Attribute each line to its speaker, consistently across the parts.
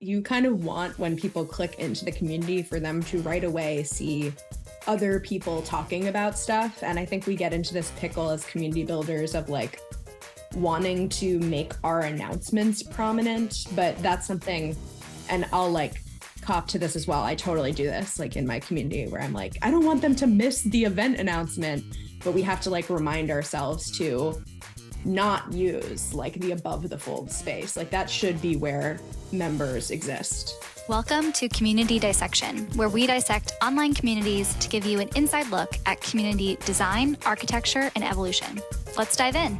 Speaker 1: You kind of want when people click into the community for them to right away see other people talking about stuff. And I think we get into this pickle as community builders of like wanting to make our announcements prominent, but that's something, and I'll like cop to this as well. I totally do this like in my community where I'm like, I don't want them to miss the event announcement, but we have to like remind ourselves to not use like the above the fold space. Like that should be where members exist.
Speaker 2: Welcome to Community Dissection, where we dissect online communities to give you an inside look at community design, architecture, and evolution. Let's dive in.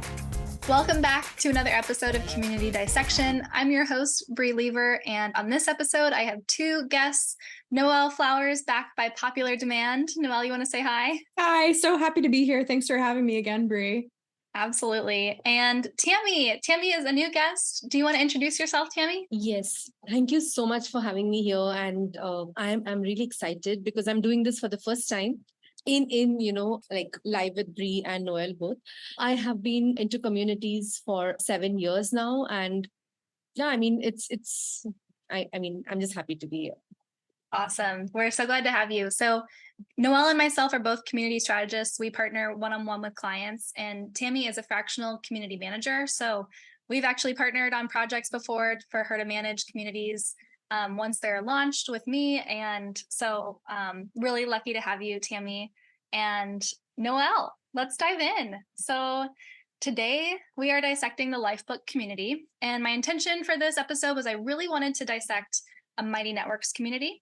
Speaker 2: Welcome back to another episode of Community Dissection. I'm your host, Leever, and on this episode, I have two guests, Noele Flowers, back by popular demand. Noele, you want to say hi?
Speaker 1: Hi, so happy to be here. Thanks for having me again, Bree.
Speaker 2: Absolutely. And Tammy. Tammy is a new guest. Do you want to introduce yourself, Tammy?
Speaker 3: Yes. Thank you so much for having me here. And I'm really excited because I'm doing this for the first time in like live with Bree and Noele both. I have been into communities for 7 years now. And yeah, I mean, I'm just happy to be here.
Speaker 2: Awesome. We're so glad to have you. So Noele and myself are both community strategists. We partner one-on-one with clients, and Tammy is a fractional community manager. So we've actually partnered on projects before for her to manage communities once they're launched with me. And so really lucky to have you, Tammy. And Noele, let's dive in. So today we are dissecting the Lifebook community. And my intention for this episode was I really wanted to dissect a Mighty Networks community,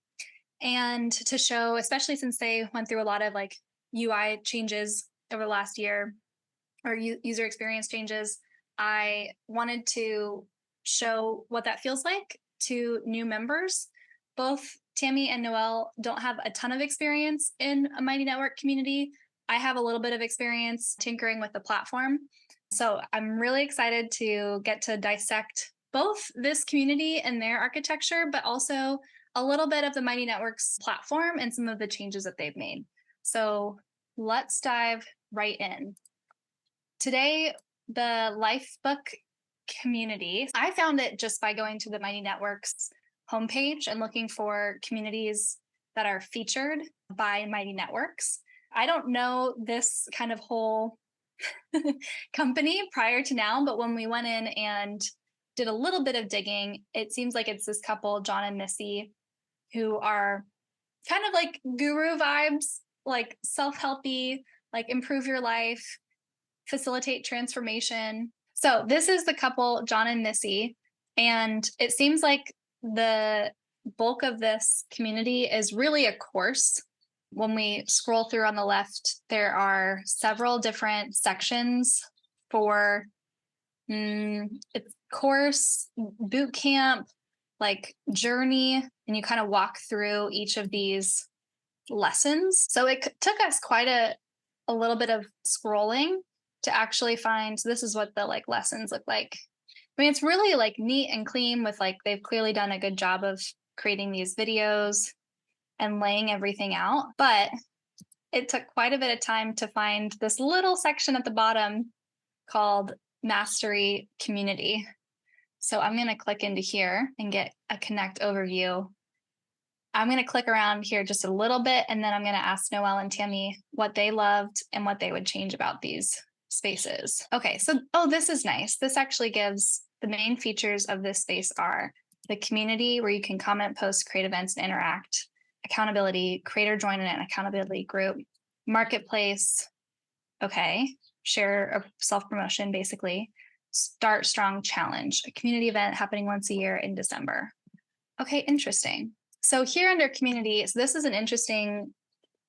Speaker 2: and to show, especially since they went through a lot of like UI changes over the last year or user experience changes, I wanted to show what that feels like to new members. Both Tammy and Noele don't have a ton of experience in a Mighty Network community. I have a little bit of experience tinkering with the platform. So I'm really excited to get to dissect both this community and their architecture, but also a little bit of the Mighty Networks platform and some of the changes that they've made. So let's dive right in. Today, the Lifebook community, I found it just by going to the Mighty Networks homepage and looking for communities that are featured by Mighty Networks. I don't know this kind of whole company prior to now, but when we went in and did a little bit of digging, it seems like it's this couple, John and Missy, who are kind of like guru vibes, like self-helpy, like improve your life, facilitate transformation. So this is the couple, John and Missy, and it seems like the bulk of this community is really a course. When we scroll through on the left, there are several different sections for it's course, boot camp, like journey, and you kind of walk through each of these lessons. So it took us quite a little bit of scrolling to actually find, so this is what the like lessons look like. I mean, it's really like neat and clean with like, they've clearly done a good job of creating these videos and laying everything out, but it took quite a bit of time to find this little section at the bottom called Mastery Community. So I'm going to click into here and get a Connect overview. I'm going to click around here just a little bit, and then I'm going to ask Noele and Tammy what they loved and what they would change about these spaces. Okay, so, this is nice. This actually gives the main features of this space are the community where you can comment, post, create events, and interact, accountability, creator join an accountability group, marketplace, okay, share a self-promotion, basically, Start Strong Challenge, a community event happening once a year in December. Okay, interesting. So here under community, so this is an interesting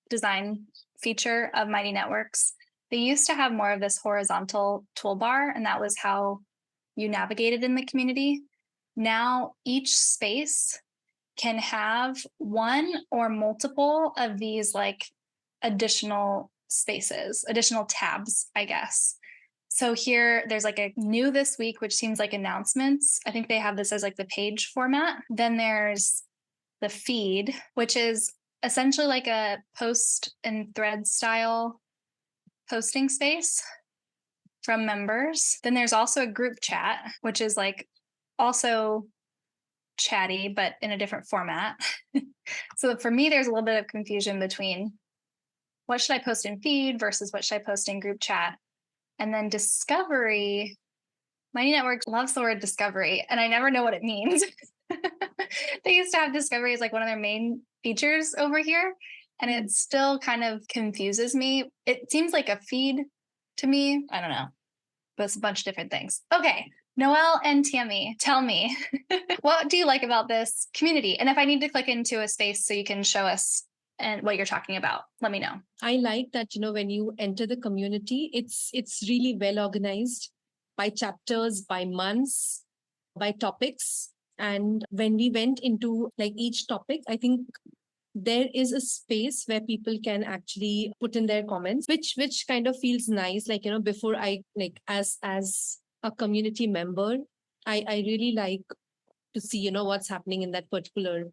Speaker 2: design feature of Mighty Networks. They used to have more of this horizontal toolbar, and that was how you navigated in the community. Now each space can have one or multiple of these like additional spaces, additional tabs, I guess. So here there's like a new this week, which seems like announcements. I think they have this as like the page format. Then there's the feed, which is essentially like a post and thread style posting space from members. Then there's also a group chat, which is like also chatty, but in a different format. So for me, there's a little bit of confusion between what should I post in feed versus what should I post in group chat. And then discovery, Mighty Networks loves the word discovery, and I never know what it means. They used to have discovery as like one of their main features over here, and it still kind of confuses me. It seems like a feed to me. I don't know, but it's a bunch of different things. Okay, Noele and Tammy, tell me, what do you like about this community? And if I need to click into a space so you can show us and what you're talking about, let me know.
Speaker 3: I like that, when you enter the community, it's really well organized by chapters, by months, by topics. And when we went into like each topic, I think there is a space where people can actually put in their comments, which kind of feels nice. Like, before I like as a community member, I really like to see, what's happening in that particular,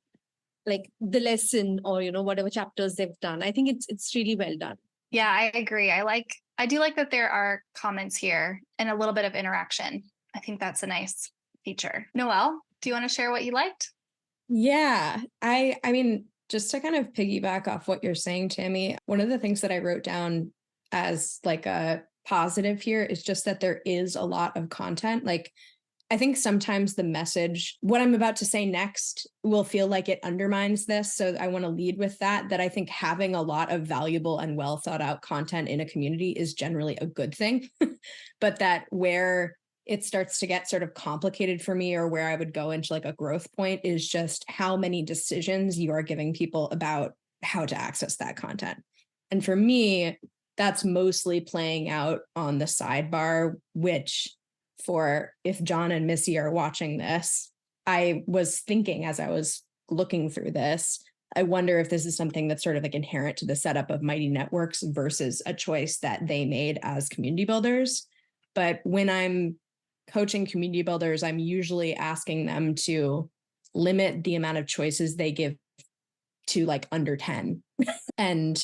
Speaker 3: like the lesson or, whatever chapters they've done. I think it's really well done.
Speaker 2: Yeah, I agree. I do like that there are comments here and a little bit of interaction. I think that's a nice feature. Noele, do you want to share what you liked?
Speaker 1: Yeah, I mean, just to kind of piggyback off what you're saying, Tammy, one of the things that I wrote down as like a positive here is just that there is a lot of content. Like, I think sometimes the message, what I'm about to say next, will feel like it undermines this. So I want to lead with that I think having a lot of valuable and well thought out content in a community is generally a good thing. But that where it starts to get sort of complicated for me, or where I would go into like a growth point, is just how many decisions you are giving people about how to access that content. And for me, that's mostly playing out on the sidebar, which, for if John and Missy are watching this, I was thinking as I was looking through this, I wonder if this is something that's sort of like inherent to the setup of Mighty Networks versus a choice that they made as community builders. But when I'm coaching community builders, I'm usually asking them to limit the amount of choices they give to like under 10. And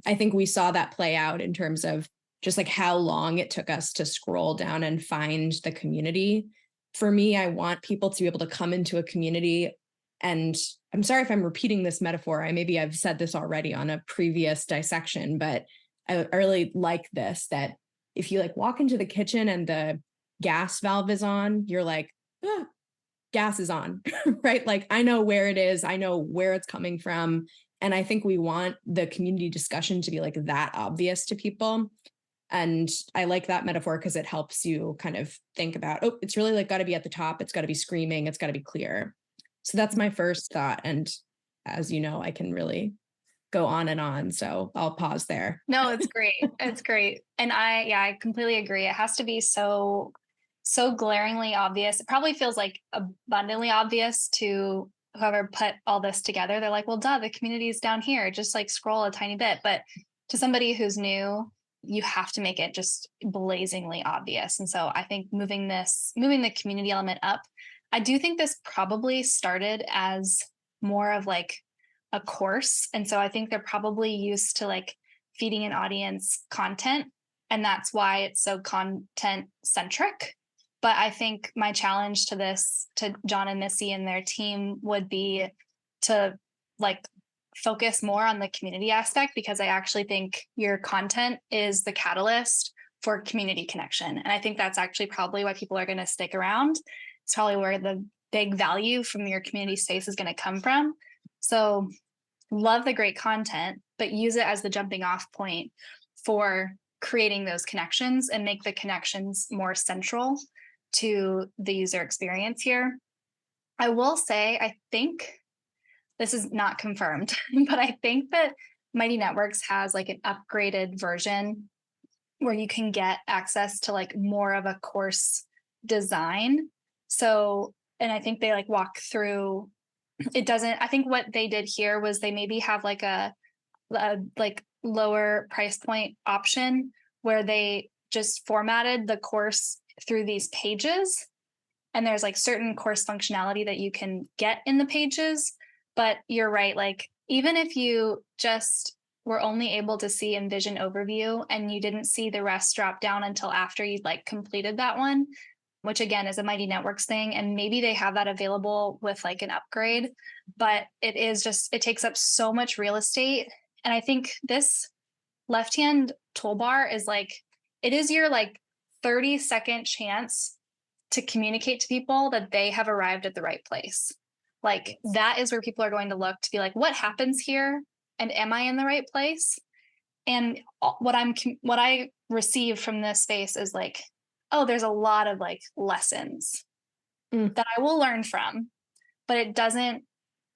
Speaker 1: I think we saw that play out in terms of just like how long it took us to scroll down and find the community. For me, I want people to be able to come into a community, and I'm sorry if I'm repeating this metaphor. Maybe I've said this already on a previous dissection, but I really like this, that if you like walk into the kitchen and the gas valve is on, you're like, gas is on, right? Like, I know where it is. I know where it's coming from. And I think we want the community discussion to be like that obvious to people. And I like that metaphor because it helps you kind of think about, oh, it's really like got to be at the top. It's got to be screaming. It's got to be clear. So that's my first thought. And as you know, I can really go on and on. So I'll pause there.
Speaker 2: No, it's great. It's great. And I completely agree. It has to be so glaringly obvious. It probably feels like abundantly obvious to whoever put all this together. They're like, well, duh, the community is down here. Just like scroll a tiny bit. But to somebody who's new, you have to make it just blazingly obvious. And so I think moving the community element up, I do think this probably started as more of like a course. And so I think they're probably used to like feeding an audience content. And that's why it's so content centric. But I think my challenge to this, to John and Missy and their team, would be to like focus more on the community aspect, because I actually think your content is the catalyst for community connection. And I think that's actually probably why people are going to stick around. It's probably where the big value from your community space is going to come from. So love the great content, but use it as the jumping off point for creating those connections and make the connections more central to the user experience here. I will say, I think this is not confirmed, but I think that Mighty Networks has like an upgraded version where you can get access to like more of a course design. So, and I think they like walk through, I think what they did here was they maybe have like a like lower price point option where they just formatted the course through these pages. And there's like certain course functionality that you can get in the pages. But you're right, like even if you just were only able to see Envision overview and you didn't see the rest drop down until after you'd like completed that one, which again is a Mighty Networks thing. And maybe they have that available with like an upgrade, but it takes up so much real estate. And I think this left-hand toolbar is like, it is your like 30-second chance to communicate to people that they have arrived at the right place. Like that is where people are going to look to be like, what happens here? And am I in the right place? And what I receive from this space is like, oh, there's a lot of like lessons that I will learn from, but it doesn't,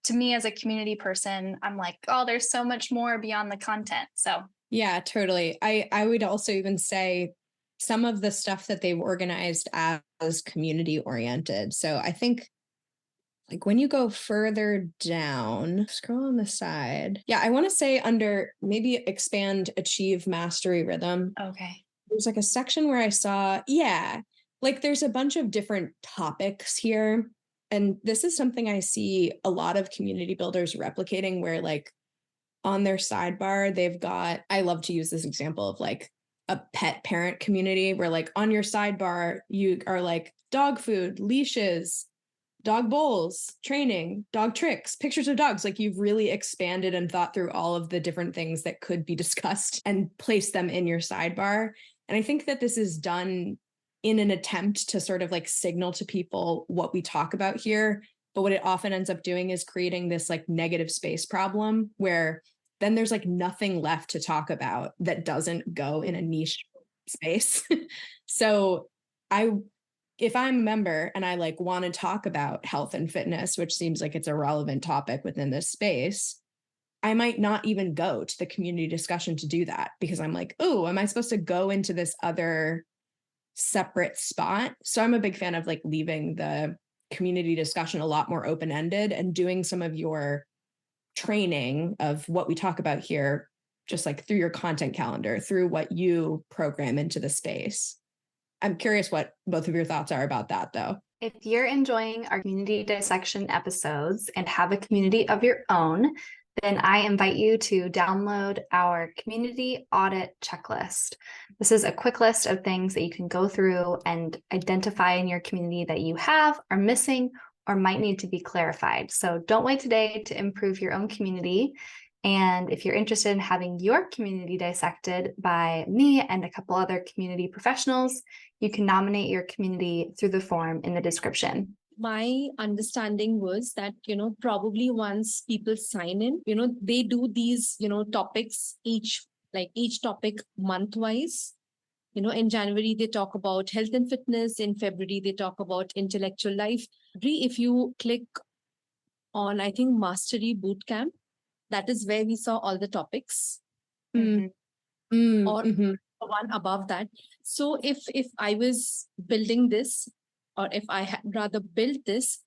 Speaker 2: to me as a community person, I'm like, oh, there's so much more beyond the content. So
Speaker 1: yeah, totally. I would also even say some of the stuff that they've organized as community oriented. So I think like when you go further down, scroll on the side. Yeah, I want to say under maybe expand, achieve, mastery, rhythm.
Speaker 2: okay.
Speaker 1: There's like a section where I saw, yeah, like there's a bunch of different topics here. And this is something I see a lot of community builders replicating where like on their sidebar, they've got, I love to use this example of like a pet parent community where like on your sidebar, you are like dog food, leashes, dog bowls, training, dog tricks, pictures of dogs. Like you've really expanded and thought through all of the different things that could be discussed and placed them in your sidebar. And I think that this is done in an attempt to sort of like signal to people what we talk about here. But what it often ends up doing is creating this like negative space problem where then there's like nothing left to talk about that doesn't go in a niche space. So if I'm a member and I like want to talk about health and fitness, which seems like it's a relevant topic within this space, I might not even go to the community discussion to do that because I'm like, oh, am I supposed to go into this other separate spot? So I'm a big fan of like leaving the community discussion a lot more open-ended and doing some of your training of what we talk about here, just like through your content calendar, through what you program into the space. I'm curious what both of your thoughts are about that, though.
Speaker 4: If you're enjoying our community dissection episodes and have a community of your own, then I invite you to download our community audit checklist. This is a quick list of things that you can go through and identify in your community that you have, are missing, or might need to be clarified. So don't wait today to improve your own community. And if you're interested in having your community dissected by me and a couple other community professionals, you can nominate your community through the form in the description.
Speaker 3: My understanding was that, probably once people sign in, they do these, topics each topic month-wise. In January, they talk about health and fitness. In February, they talk about intellectual life. If you click on, I think, Mastery Bootcamp, that is where we saw all the topics. Or one above that. So if I was building this, or if I had rather built this,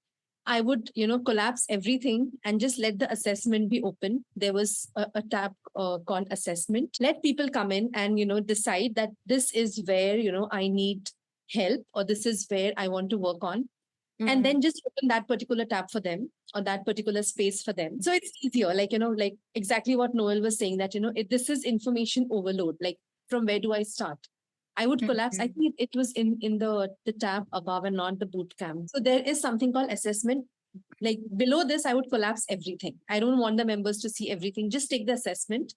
Speaker 3: I would, collapse everything and just let the assessment be open. There was a tab called assessment. Let people come in and, decide that this is where, I need help, or this is where I want to work on. And then just open that particular tab for them, or that particular space for them. So it's easier, like exactly what Noele was saying, that, this is information overload. Like, from where do I start? I would collapse. I think it was in the tab above and not the bootcamp. So there is something called assessment. Like below this, I would collapse everything. I don't want the members to see everything. Just take the assessment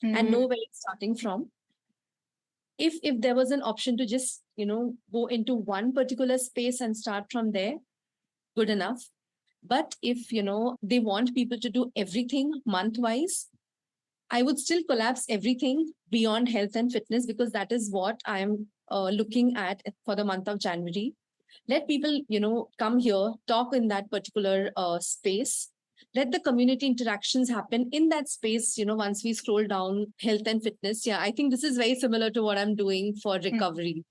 Speaker 3: and know where it's starting from. If there was an option to just, go into one particular space and start from there, good enough. But if, they want people to do everything month-wise, I would still collapse everything beyond health and fitness, because that is what I'm looking at for the month of January. Let people, come here, talk in that particular space. Let the community interactions happen in that space, once we scroll down health and fitness. Yeah, I think this is very similar to what I'm doing for recovery.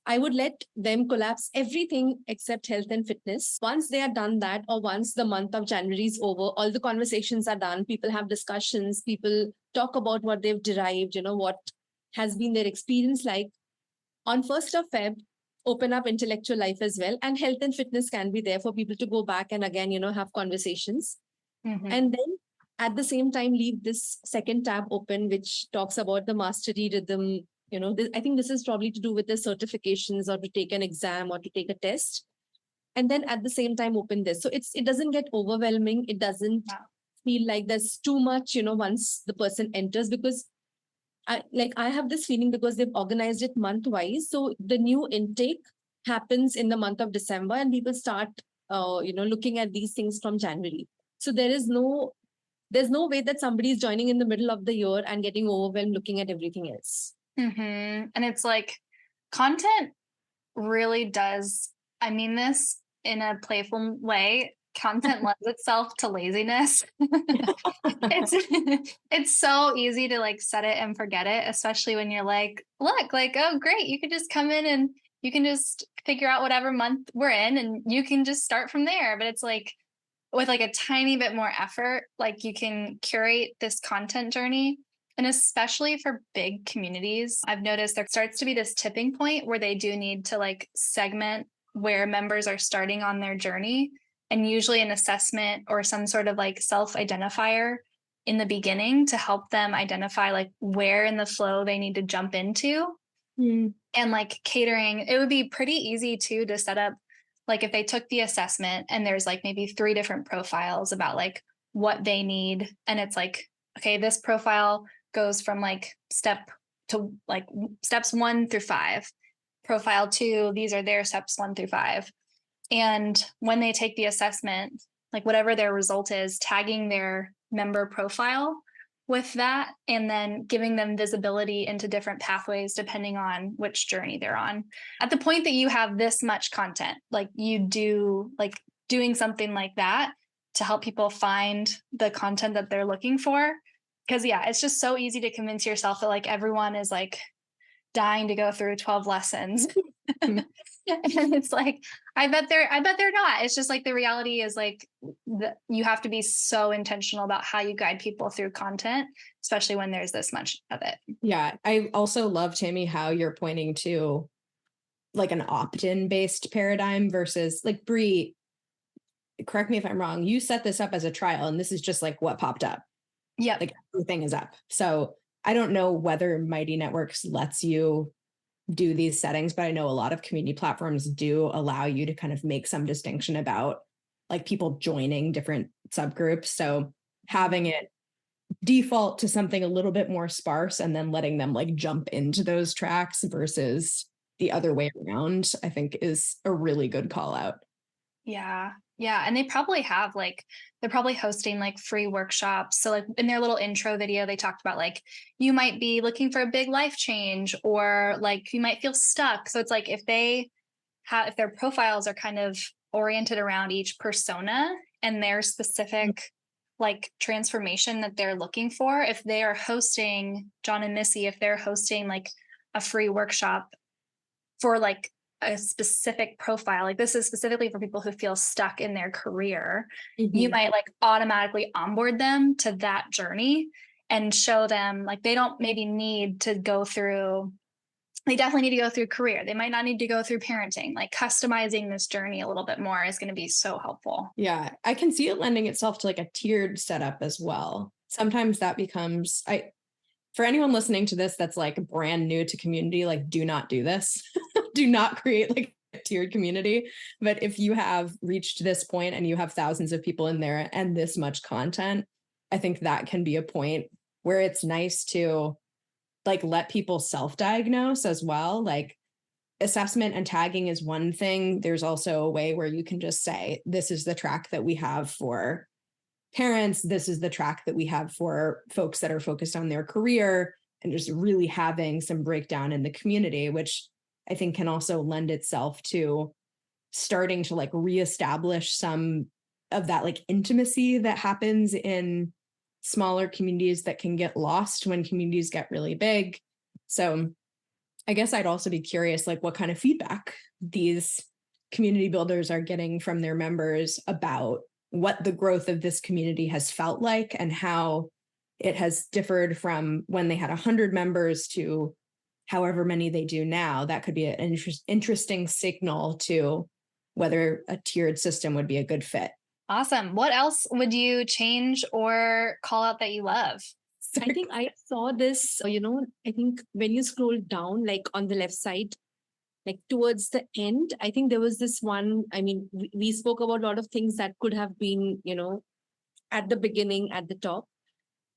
Speaker 3: I would let them collapse everything except health and fitness. Once they are done that, or once the month of January is over, all the conversations are done, people have discussions, people talk about what they've derived, what has been their experience like. On 1st of Feb, open up intellectual life as well. And health and fitness can be there for people to go back and again, have conversations. And then at the same time, leave this second tab open, which talks about the mastery rhythm I think this is probably to do with the certifications or to take an exam or to take a test. And then at the same time, open this. So it doesn't get overwhelming. It doesn't feel like there's too much, once the person enters, because I have this feeling because they've organized it month-wise. So the new intake happens in the month of December and people start, looking at these things from January. So there's no way that somebody is joining in the middle of the year and getting overwhelmed looking at everything else.
Speaker 2: Mm-hmm. And it's like content really does, I mean this in a playful way, content lends itself to laziness. it's so easy to like set it and forget it, especially when you're like, look, like, oh great, you could just come in and you can just figure out whatever month we're in and you can just start from there. But it's like with like a tiny bit more effort, like you can curate this content journey. And especially for big communities, I've noticed there starts to be this tipping point where they do need to like segment where members are starting on their journey, and usually an assessment or some sort of like self-identifier in the beginning to help them identify like where in the flow they need to jump into. And like catering, it would be pretty easy too to set up, like if they took the assessment and there's like maybe 3 different profiles about like what they need. And it's like, okay, this profile goes from like steps 1 through 5. Profile 2, these are their steps 1 through 5. And when they take the assessment, like whatever their result is, tagging their member profile with that, and then giving them visibility into different pathways depending on which journey they're on. At the point that you have this much content, like you do, like doing something like that to help people find the content that they're looking for. Because it's just so easy to convince yourself that like everyone is like dying to go through 12 lessons. And it's like, I bet they're not. It's just like the reality is like you have to be so intentional about how you guide people through content, especially when there's this much of it.
Speaker 1: Yeah. I also love, Tammy, how you're pointing to like an opt-in based paradigm versus like Bree, correct me if I'm wrong, you set this up as a trial and this is just like what popped up.
Speaker 2: Yeah.
Speaker 1: Like everything is up. So I don't know whether Mighty Networks lets you do these settings, but I know a lot of community platforms do allow you to kind of make some distinction about like people joining different subgroups. So having it default to something a little bit more sparse and then letting them like jump into those tracks versus the other way around, I think is a really good call out.
Speaker 2: Yeah. Yeah. And they probably have like, they're probably hosting like free workshops. So like in their little intro video, they talked about like, you might be looking for a big life change or like you might feel stuck. So it's like if their profiles are kind of oriented around each persona and their specific like transformation that they're looking for, if they are hosting John and Missy, if they're hosting like a free workshop for like a specific profile, like this is specifically for people who feel stuck in their career, you might like automatically onboard them to that journey and show them like they don't maybe need to go through, they definitely need to go through career. They might not need to go through parenting. Like customizing this journey a little bit more is going to be so helpful.
Speaker 1: Yeah, I can see it lending itself to like a tiered setup as well. Sometimes that becomes, for anyone listening to this that's like brand new to community, like do not do this. Do not create like a tiered community. But if you have reached this point and you have thousands of people in there and this much content, I think that can be a point where it's nice to like let people self-diagnose as well. Like assessment and tagging is one thing. There's also a way where you can just say, this is the track that we have for parents. This is the track that we have for folks that are focused on their career, and just really having some breakdown in the community, which I think can also lend itself to starting to like reestablish some of that like intimacy that happens in smaller communities that can get lost when communities get really big. So I guess I'd also be curious, like what kind of feedback these community builders are getting from their members about what the growth of this community has felt like and how it has differed from when they had 100 members to however many they do now. That could be an interesting signal to whether a tiered system would be a good fit.
Speaker 2: Awesome. What else would you change or call out that you love?
Speaker 3: I think I saw this, I think when you scroll down, like on the left side, like towards the end, I think there was this one. I mean, we spoke about a lot of things that could have been, at the beginning, at the top.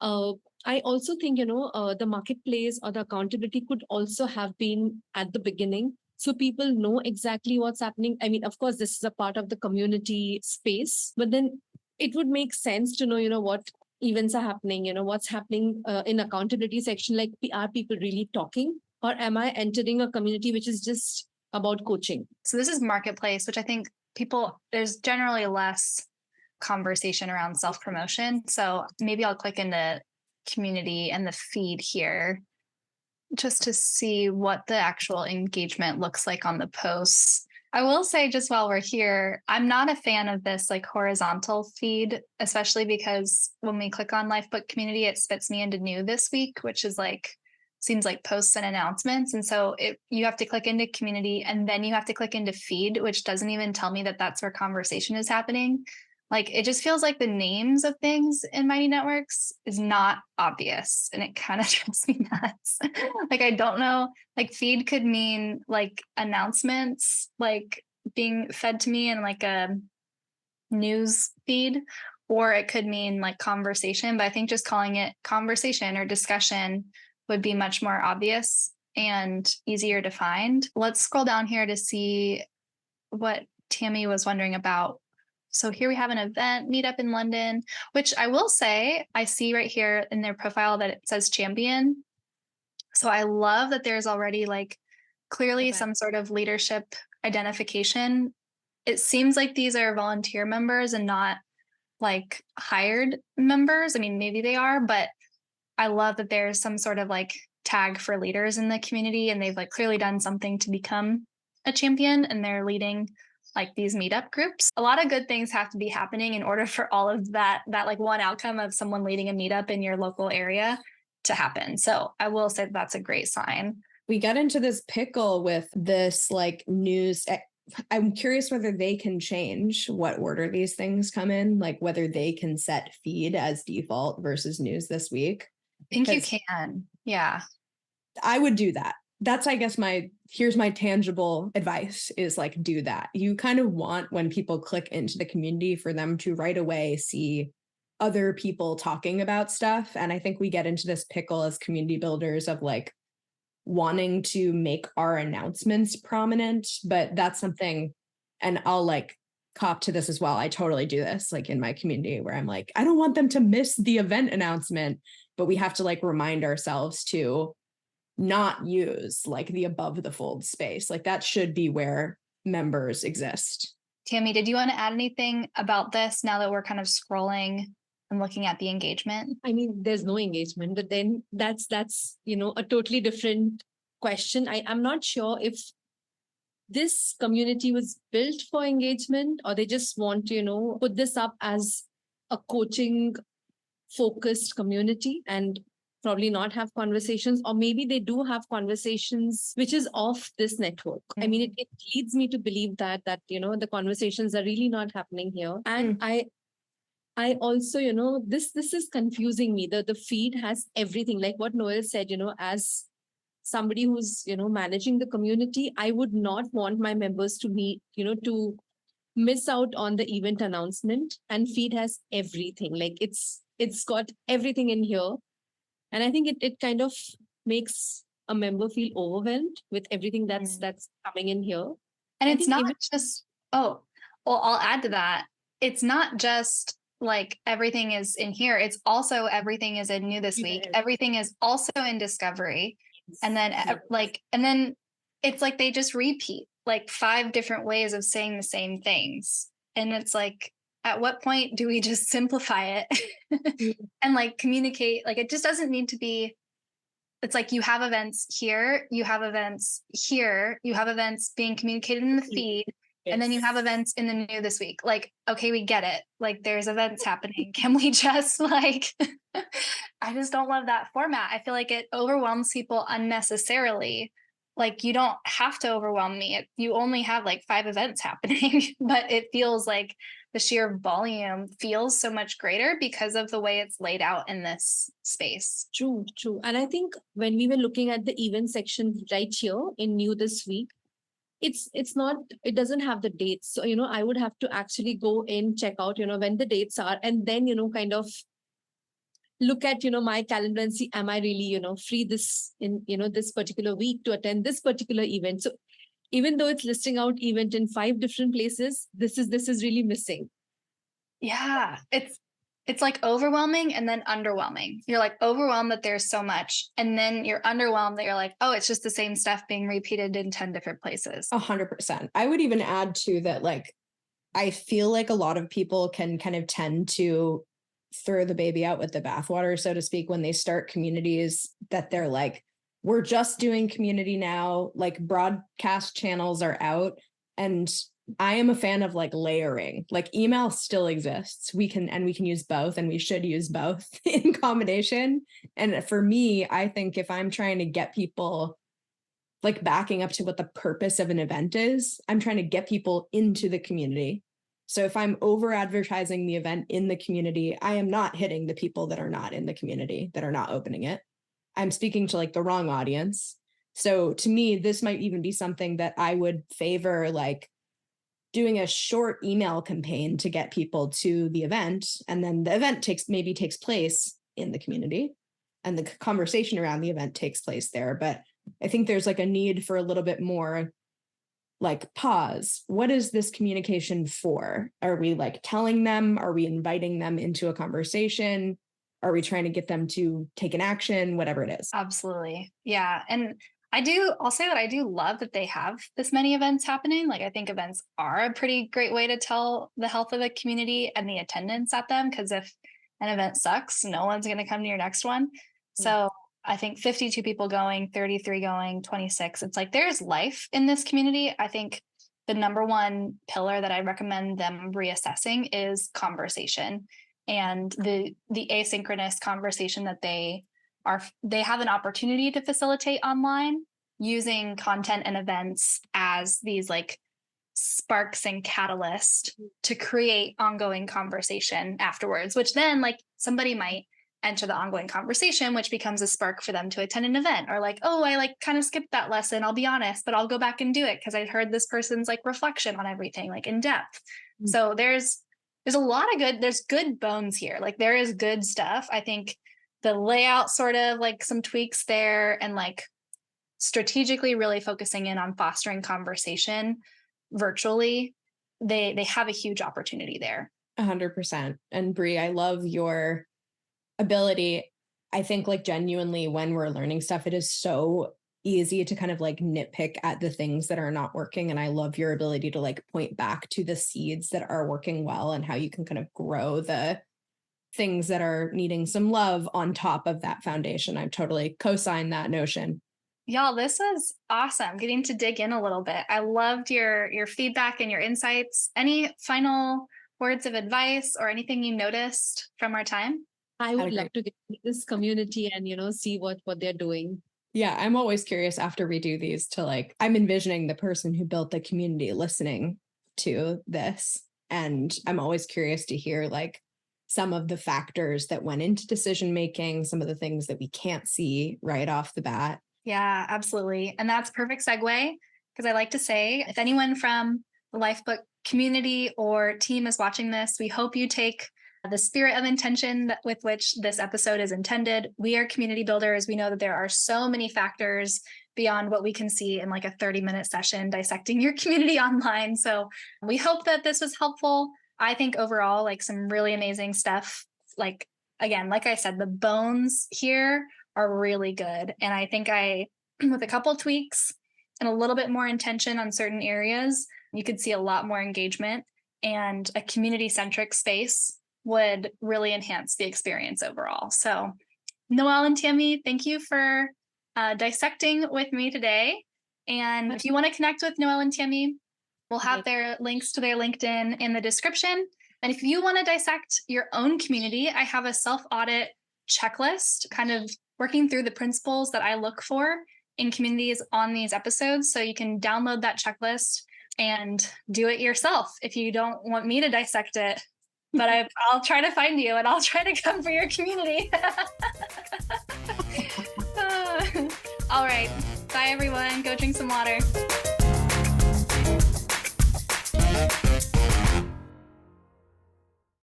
Speaker 3: Uh, I also think, the marketplace or the accountability could also have been at the beginning. So people know exactly what's happening. I mean, of course, this is a part of the community space, but then it would make sense to know, what events are happening, what's happening in accountability section. Like, are people really talking? Or am I entering a community which is just about coaching?
Speaker 2: So this is marketplace, which I think there's generally less conversation around self-promotion. So maybe I'll click into community and the feed here just to see what the actual engagement looks like on the posts. I will say, just while we're here, I'm not a fan of this like horizontal feed, especially because when we click on Lifebook community, it spits me into new this week, which is like, seems like posts and announcements. And so you have to click into community and then you have to click into feed, which doesn't even tell me that that's where conversation is happening. Like, it just feels like the names of things in Mighty Networks is not obvious. And it kind of drives me nuts. Like, I don't know, like feed could mean like announcements, like being fed to me in like a news feed, or it could mean like conversation. But I think just calling it conversation or discussion would be much more obvious and easier to find. Let's scroll down here to see what Tammy was wondering about. So here we have an event meetup in London, which I will say, I see right here in their profile that it says champion. So I love that there's already like clearly some sort of leadership identification. It seems like these are volunteer members and not like hired members. I mean, maybe they are, but I love that there's some sort of like tag for leaders in the community and they've like clearly done something to become a champion and they're leading like these meetup groups. A lot of good things have to be happening in order for all of that like one outcome of someone leading a meetup in your local area to happen. So I will say that's a great sign.
Speaker 1: We get into this pickle with this like news. I'm curious whether they can change what order these things come in, like whether they can set feed as default versus news this week.
Speaker 2: I think you can. Yeah.
Speaker 1: I would do that. That's, I guess, here's my tangible advice is like, do that. You kind of want when people click into the community for them to right away see other people talking about stuff. And I think we get into this pickle as community builders of like wanting to make our announcements prominent, but that's something, and I'll like cop to this as well. I totally do this like in my community where I'm like, I don't want them to miss the event announcement, but we have to like remind ourselves to not use like the above the fold space. Like that should be where members exist.
Speaker 2: Tammy, did you want to add anything about this now that we're kind of scrolling and looking at the engagement?
Speaker 3: I mean, there's no engagement, but then that's a totally different question. I'm not sure if this community was built for engagement or they just want to, put this up as a coaching focused community and probably not have conversations, or maybe they do have conversations which is off this network. I mean, it leads me to believe that the conversations are really not happening here. And I also, this is confusing me. The feed has everything, like what Noele said, as somebody who's, managing the community, I would not want my members to meet, to miss out on the event announcement. And feed has everything. Like it's got everything in here. And I think it kind of makes a member feel overwhelmed with everything that's coming in here.
Speaker 2: And it's not just, well, I'll add to that. It's not just like everything is in here. It's also everything is in new this week. Everything is also in discovery. And then and then it's like they just repeat like 5 different ways of saying the same things. And it's like, at what point do we just simplify it and like communicate? Like, it just doesn't need to be, it's like you have events here, you have events here, you have events being communicated in the feed, and then you have events in the new this week. Like, okay, we get it. Like there's events happening. Can we just like, I just don't love that format. I feel like it overwhelms people unnecessarily. Like you don't have to overwhelm me. You only have like 5 events happening, but it feels like the sheer volume feels so much greater because of the way it's laid out in this space.
Speaker 3: True, true. And I think when we were looking at the event section right here in new this week, it's not, it doesn't have the dates. So, I would have to actually go in, check out, when the dates are, and then, kind of look at, my calendar and see, am I really, free this in, this particular week to attend this particular event. So even though it's listing out event in 5 different places, this is really missing.
Speaker 2: Yeah, it's like overwhelming and then underwhelming. You're like overwhelmed that there's so much, and then you're underwhelmed that you're like, oh, it's just the same stuff being repeated in 10 different places.
Speaker 1: 100%. I would even add to that, like, I feel like a lot of people can kind of tend to throw the baby out with the bathwater, so to speak, when they start communities that they're like, we're just doing community now, like broadcast channels are out. And I am a fan of like layering, like email still exists. We can use both, and we should use both in combination. And for me, I think if I'm trying to get people like backing up to what the purpose of an event is, I'm trying to get people into the community. So if I'm over advertising the event in the community, I am not hitting the people that are not in the community, that are not opening it. I'm speaking to like the wrong audience. So to me, this might even be something that I would favor, like doing a short email campaign to get people to the event. And then the event takes place in the community, and the conversation around the event takes place there. But I think there's like a need for a little bit more like pause. What is this communication for? Are we like telling them? Are we inviting them into a conversation? Are we trying to get them to take an action? Whatever it is.
Speaker 2: Absolutely. Yeah. And I'll say that I do love that they have this many events happening. Like, I think events are a pretty great way to tell the health of the community and the attendance at them. Because if an event sucks, no one's going to come to your next one. So I think 52 people going, 33 going, 26. It's like there's life in this community. I think the number one pillar that I recommend them reassessing is conversation, and the asynchronous conversation that they have an opportunity to facilitate online, using content and events as these like sparks and catalyst to create ongoing conversation afterwards, which then like somebody might enter the ongoing conversation, which becomes a spark for them to attend an event, or like, oh, I like kind of skipped that lesson, I'll be honest, but I'll go back and do it because I heard this person's like reflection on everything, like in depth. So there's a lot of there's good bones here. Like there is good stuff. I think the layout sort of like some tweaks there, and like strategically really focusing in on fostering conversation virtually, they have a huge opportunity there.
Speaker 1: 100%. And Bree, I love your ability. I think like genuinely when we're learning stuff, it is so easy to kind of like nitpick at the things that are not working. And I love your ability to like point back to the seeds that are working well and how you can kind of grow the things that are needing some love on top of that foundation. I totally co-sign that notion.
Speaker 2: Y'all, this was awesome getting to dig in a little bit. I loved your feedback and your insights. Any final words of advice or anything you noticed from our time?
Speaker 3: I would love to get this community and, see what they're doing.
Speaker 1: Yeah, I'm always curious after we do these to like, I'm envisioning the person who built the community listening to this. And I'm always curious to hear like some of the factors that went into decision making, some of the things that we can't see right off the bat.
Speaker 2: Yeah, absolutely. And that's a perfect segue, because I like to say, if anyone from the Lifebook community or team is watching this, we hope you take the spirit of intention with which this episode is intended. We are community builders. We know that there are so many factors beyond what we can see in like a 30-minute session dissecting your community online. So we hope that this was helpful. I think overall, like some really amazing stuff. Like, again, like I said, the bones here are really good. And I think with a couple tweaks and a little bit more intention on certain areas, you could see a lot more engagement, and a community-centric space would really enhance the experience overall. So Noele and Tammy, thank you for dissecting with me today. And if you want to connect with Noele and Tammy, we'll have their links to their LinkedIn in the description. And if you want to dissect your own community, I have a self-audit checklist kind of working through the principles that I look for in communities on these episodes. So you can download that checklist and do it yourself if you don't want me to dissect it. But I'll try to find you and I'll try to come for your community. All right. Bye, everyone. Go drink some water.